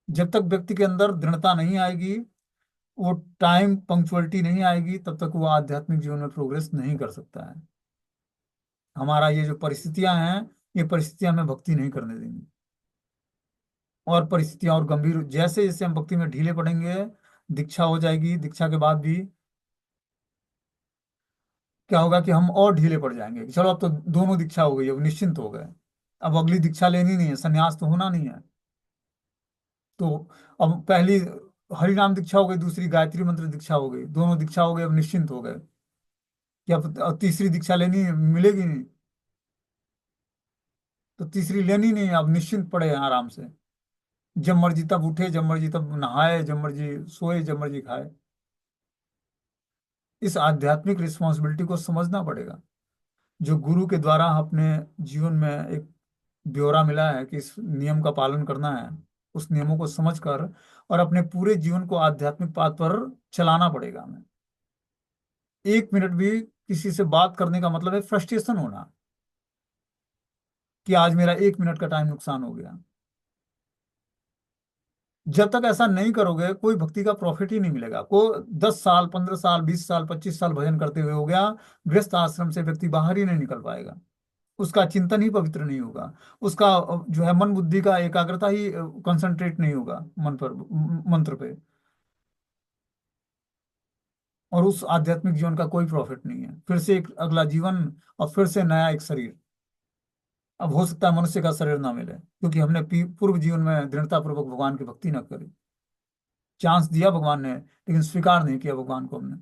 Speaker 1: जब तक व्यक्ति के अंदर दृढ़ता नहीं आएगी, वो टाइम पंक्चुअलिटी नहीं आएगी, तब तक वो आध्यात्मिक जीवन में प्रोग्रेस नहीं कर सकता है। हमारा ये जो परिस्थितियां हैं, ये परिस्थितियां हमें भक्ति नहीं करने देंगी। और परिस्थितियां और गंभीर, जैसे जैसे हम भक्ति में ढीले पड़ेंगे, दीक्षा हो जाएगी, दीक्षा के बाद भी क्या होगा कि हम और ढीले पड़ जाएंगे कि चलो अब तो दोनों दीक्षा हो गई, अब निश्चिंत हो गए, अब अगली दीक्षा लेनी नहीं है, संन्यास तो होना नहीं है। तो अब पहली हरि नाम दीक्षा हो गई, दूसरी गायत्री मंत्र दीक्षा हो गई, दोनों दीक्षा हो गई, अब निश्चिंत हो गए कि अब तीसरी दीक्षा लेनी मिलेगी नहीं, तो तीसरी लेनी नहीं है, अब निश्चिंत पड़े हैं आराम से। जब मर्जी तब उठे, जब मर्जी तब नहाए, जब मर्जी सोए, जब मर्जी खाए। इस आध्यात्मिक रिस्पॉन्सिबिलिटी को समझना पड़ेगा, जो गुरु के द्वारा अपने जीवन में एक ब्यौरा मिला है कि इस नियम का पालन करना है। उस नियमों को समझकर और अपने पूरे जीवन को आध्यात्मिक पाथ पर चलाना पड़ेगा हमें। 1 मिनट भी किसी से बात करने का मतलब है फ्रस्ट्रेशन होना, कि आज मेरा 1 मिनट का टाइम नुकसान हो गया। जब तक ऐसा नहीं करोगे, कोई भक्ति का प्रॉफिट ही नहीं मिलेगा। को 10 साल, 15 साल, 20 साल, 25 साल भजन करते हुए हो गया, गृहस्थ आश्रम से व्यक्ति बाहर ही नहीं निकल पाएगा। उसका चिंतन ही पवित्र नहीं होगा, उसका जो है मन बुद्धि का एकाग्रता ही कंसंट्रेट नहीं होगा मन पर, मंत्र पे। और उस आध्यात्मिक जीवन का कोई प्रॉफिट नहीं है। फिर से एक अगला जीवन, और फिर से नया एक शरीर। अब हो सकता है मनुष्य का शरीर ना मिले, क्योंकि हमने पूर्व जीवन में दृढ़ता पूर्वक भगवान की भक्ति न करी। चांस दिया भगवान ने, लेकिन स्वीकार नहीं किया भगवान को हमने।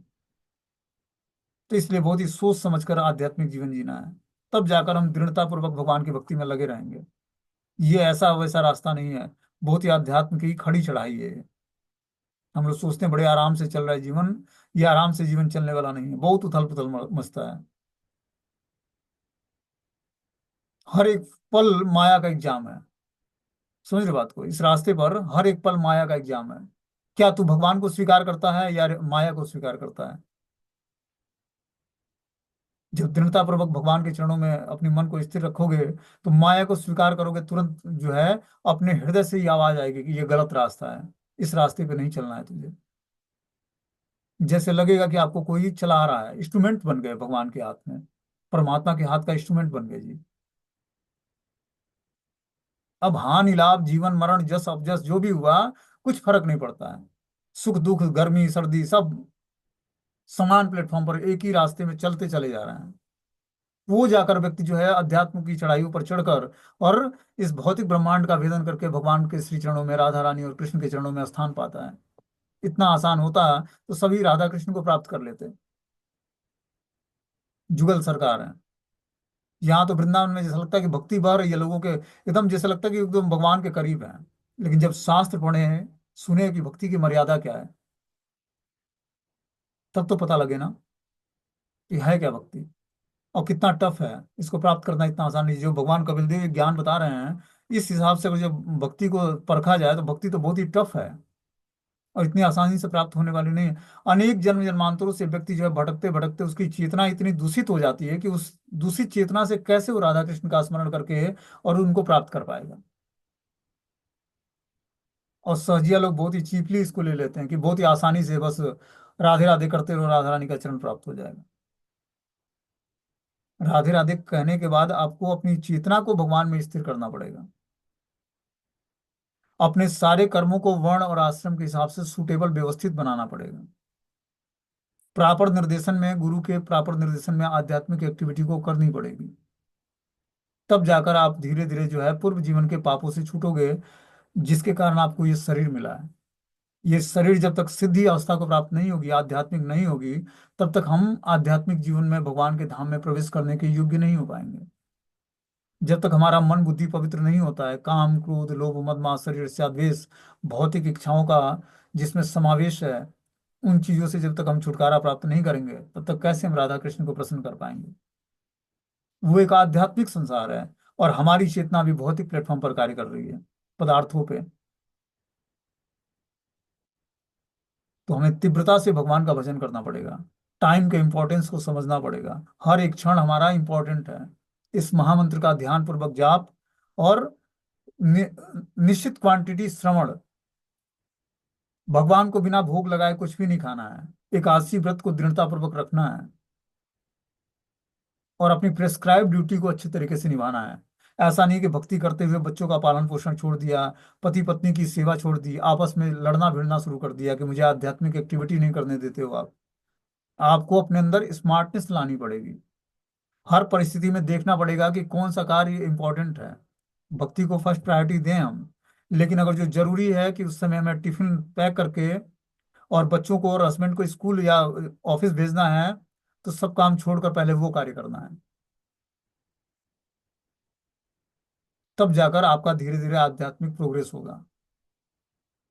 Speaker 1: तो इसलिए बहुत ही सोच समझकर आध्यात्मिक जीवन जीना है, तब जाकर हम दृढ़ता पूर्वक भगवान की भक्ति में लगे रहेंगे। ये ऐसा वैसा रास्ता नहीं है, बहुत ही आध्यात्म की खड़ी चढ़ाई है ये। हम लोग सोचते हैं बड़े आराम से चल रहा है जीवन, ये आराम से जीवन चलने वाला नहीं है, बहुत उथल पुथल मचता है। हर एक पल माया का एग्जाम है। समझ रहे बात को? इस रास्ते पर हर एक पल माया का एग्जाम है। क्या तू भगवान को स्वीकार करता है या माया को स्वीकार करता है? जब दृढ़ता पूर्वक भगवान के चरणों में अपने मन को स्थिर रखोगे, तो माया को स्वीकार करोगे तुरंत, जो है अपने हृदय से ही आवाज आएगी कि ये गलत रास्ता है, इस रास्ते पे नहीं चलना है तुझे। जैसे लगेगा कि आपको कोई चला रहा है, इंस्ट्रूमेंट बन गए भगवान के हाथ में, परमात्मा के हाथ का इंस्ट्रूमेंट बन गए जी। अब हानि लाभ, जीवन मरण, जस अपजस जो भी हुआ, कुछ फर्क नहीं पड़ता है। सुख दुख, गर्मी सर्दी, सब समान प्लेटफॉर्म पर एक ही रास्ते में चलते चले जा रहे हैं। वो जाकर व्यक्ति जो है अध्यात्म की चढ़ाइयों पर चढ़कर और इस भौतिक ब्रह्मांड का भेदन करके भगवान के श्री चरणों में, राधा रानी और कृष्ण के चरणों में स्थान पाता है। इतना आसान होता तो सभी राधा कृष्ण को प्राप्त कर लेते। जुगल सरकार है। यहाँ तो वृंदावन में जैसा लगता है कि भक्ति बह रही है लोगों के, एकदम जैसा लगता है कि एकदम भगवान के करीब है। लेकिन जब शास्त्र पढ़े हैं, सुने कि भक्ति की मर्यादा क्या है, तब तो पता लगे ना कि है क्या भक्ति, और कितना टफ है। इसको प्राप्त करना इतना आसान नहीं। जो भगवान कपिल देव ये ज्ञान बता रहे हैं, इस हिसाब से अगर जब भक्ति को परखा जाए, तो भक्ति तो बहुत ही टफ है। और इतनी आसानी से प्राप्त होने वाली नहीं है। अनेक जन्म जन्मांतरों से व्यक्ति जो है भटकते भटकते उसकी चेतना इतनी दूषित हो जाती है कि उस दूषित चेतना से कैसे वो राधा कृष्ण का स्मरण करके और उनको प्राप्त कर पाएगा। और सहजिया लोग बहुत ही चीपली इसको ले लेते हैं कि बहुत ही आसानी से बस राधे राधे करते रहो, राधा रानी का चरण प्राप्त हो जाएगा। राधे राधे कहने के बाद आपको अपनी चेतना को भगवान में स्थिर करना पड़ेगा। अपने सारे कर्मों को वर्ण और आश्रम के हिसाब से सुटेबल व्यवस्थित बनाना पड़ेगा। प्रॉपर निर्देशन में, गुरु के प्रॉपर निर्देशन में आध्यात्मिक एक्टिविटी को करनी पड़ेगी। तब जाकर आप धीरे धीरे जो है पूर्व जीवन के पापों से छूटोगे, जिसके कारण आपको ये शरीर मिला है। ये शरीर जब तक सिद्धि अवस्था को प्राप्त नहीं होगी, आध्यात्मिक नहीं होगी, तब तक हम आध्यात्मिक जीवन में भगवान के धाम में प्रवेश करने के योग्य नहीं हो पाएंगे। जब तक हमारा मन बुद्धि पवित्र नहीं होता है, काम क्रोध लोभ मद मात्सर्य ईर्ष्या द्वेष भौतिक इच्छाओं का जिसमें समावेश है, उन चीजों से जब तक हम छुटकारा प्राप्त नहीं करेंगे, तब तक कैसे हम राधा कृष्ण को प्रसन्न कर पाएंगे। वो एक आध्यात्मिक संसार है, और हमारी चेतना भी भौतिक प्लेटफॉर्म पर कार्य कर रही है, पदार्थों पे। तो हमें तीव्रता से भगवान का भजन करना पड़ेगा। टाइम के इंपॉर्टेंस को समझना पड़ेगा। हर एक क्षण हमारा इंपॉर्टेंट है। इस महामंत्र का ध्यान पूर्वक जाप और नि, निश्चित क्वांटिटी श्रवण। भगवान को बिना भोग लगाए कुछ भी नहीं खाना है। एकादशी व्रत को दृढ़ता पूर्वक रखना है और अपनी प्रेस्क्राइब ड्यूटी को अच्छे तरीके से निभाना है। ऐसा नहीं कि भक्ति करते हुए बच्चों का पालन पोषण छोड़ दिया, पति पत्नी की सेवा छोड़ दी, आपस में लड़ना भिड़ना शुरू कर दिया कि मुझे आध्यात्मिक एक्टिविटी नहीं करने देते हो आप। आपको अपने अंदर स्मार्टनेस लानी पड़ेगी। हर परिस्थिति में देखना पड़ेगा कि कौन सा कार्य इंपॉर्टेंट है। भक्ति को फर्स्ट प्रायोरिटी दें हम। लेकिन अगर जो जरूरी है कि उस समय हमें टिफिन पैक करके और बच्चों को और हस्बैंड को स्कूल या ऑफिस भेजना है, तो सब काम छोड़कर पहले वो कार्य करना है। तब जाकर आपका धीरे धीरे आध्यात्मिक प्रोग्रेस होगा।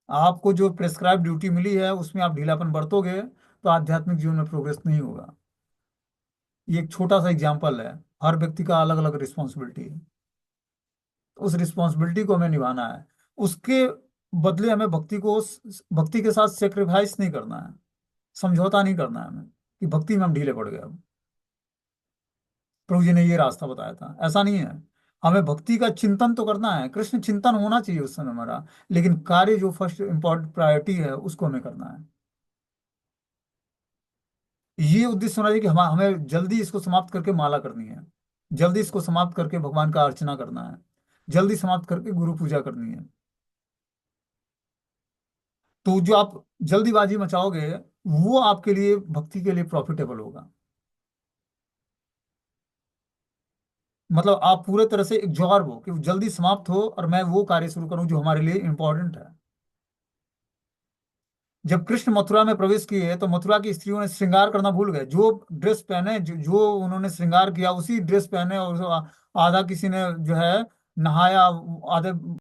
Speaker 1: आपको जो प्रेस्क्राइब ड्यूटी मिली है उसमें आप ढीलापन बरतोगे तो आध्यात्मिक जीवन में प्रोग्रेस नहीं होगा। ये एक छोटा सा एग्जाम्पल है। हर व्यक्ति का अलग अलग रिस्पॉन्सिबिलिटी है। उस रिस्पॉन्सिबिलिटी को हमें निभाना है। उसके बदले हमें भक्ति के साथ सेक्रीफाइस नहीं करना है, समझौता नहीं करना है हमें कि भक्ति में हम ढीले पड़ गए। अब प्रभु जी ने ये रास्ता बताया था, ऐसा नहीं है। हमें भक्ति का चिंतन तो करना है, कृष्ण चिंतन होना चाहिए उस समय हमारा, लेकिन कार्य जो फर्स्ट इम्पोर्टेंट प्रायोरिटी है उसको हमें करना है। ये उद्देश्य होना चाहिए कि हमें जल्दी इसको समाप्त करके माला करनी है, जल्दी इसको समाप्त करके भगवान का अर्चना करना है, जल्दी समाप्त करके गुरु पूजा करनी है। तो जो आप जल्दीबाजी मचाओगे, वो आपके लिए भक्ति के लिए प्रॉफिटेबल होगा। मतलब आप पूरे तरह से एग्जॉर्ब हो कि वो जल्दी समाप्त हो और मैं वो कार्य शुरू करूं जो हमारे लिए इंपॉर्टेंट है। जब कृष्ण मथुरा में प्रवेश किए तो मथुरा की स्त्रियों ने श्रृंगार करना भूल गए। जो ड्रेस पहने, जो उन्होंने श्रृंगार किया उसी ड्रेस पहने, और आधा किसी ने जो है नहाया, आधे